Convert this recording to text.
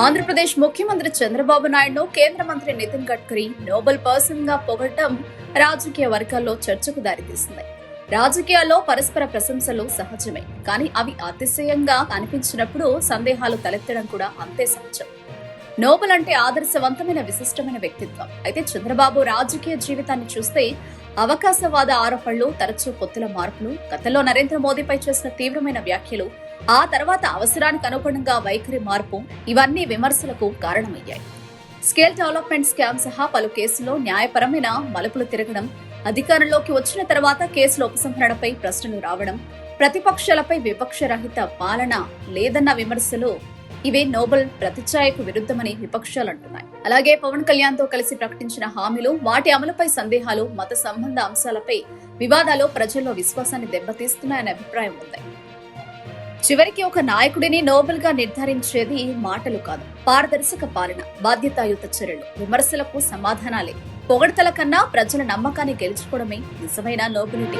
ఆంధ్రప్రదేశ్ ముఖ్యమంత్రి చంద్రబాబు నాయుడును కేంద్ర మంత్రి నితిన్ గడ్కరీ నోబెల్ పర్సన్ గా పొగడటం రాజకీయ వర్గాల్లో చర్చకు దారితీసింది. రాజకీయాల్లో పరస్పర ప్రశంసలు సహజమే, కానీ అవి అతిశయంగా అనిపించినప్పుడు సందేహాలు తలెత్తడం కూడా అంతే సహజం. నోబెల్ అంటే ఆదర్శవంతమైన విశిష్టమైన వ్యక్తిత్వం. అయితే చంద్రబాబు రాజకీయ జీవితాన్ని చూస్తే అవకాశవాద ఆరోపణలు, తరచూ పొత్తుల మార్పులు, గతంలో నరేంద్ర మోదీపై చేసిన తీవ్రమైన వ్యాఖ్యలు, ఆ తర్వాత అవసరానికి అనుగుణంగా వైఖరి మార్పు, ఇవన్నీ విమర్శలకు కారణమయ్యాయి. స్కేల్ డెవలప్మెంట్ స్కామ్ సహా పలు కేసుల్లో న్యాయపరమైన మలుపులు తిరగడం, అధికారంలోకి వచ్చిన తర్వాత కేసుల ఉపసంహరణపై ప్రశ్నలు రావడం, ప్రతిపక్షాలపై విపక్షరహిత పాలన లేదన్న విమర్శలు, ఇవే నోబెల్ ప్రతిచ్ఛాయకు విరుద్ధమని విపక్షాలు అంటున్నాయి. అలాగే పవన్ కళ్యాణ్ తో కలిసి ప్రకటించిన హామీలు, వాటి అమలుపై సందేహాలు, మత సంబంధ అంశాలపై వివాదాలు ప్రజల్లో విశ్వాసాన్ని దెబ్బతీస్తున్నాయనే అభిప్రాయం ఉంది. చివరికి ఒక నాయకుడిని నోబెల్ గా నిర్ధారించేది మాటలు కాదు, పారదర్శక పాలన, బాధ్యతాయుత చర్యలు, విమర్శలకు సమాధానాలే. పొగడ్తల కన్నా ప్రజల నమ్మకాన్ని గెలుచుకోవడమే నిజమైన నోబెలిటీ.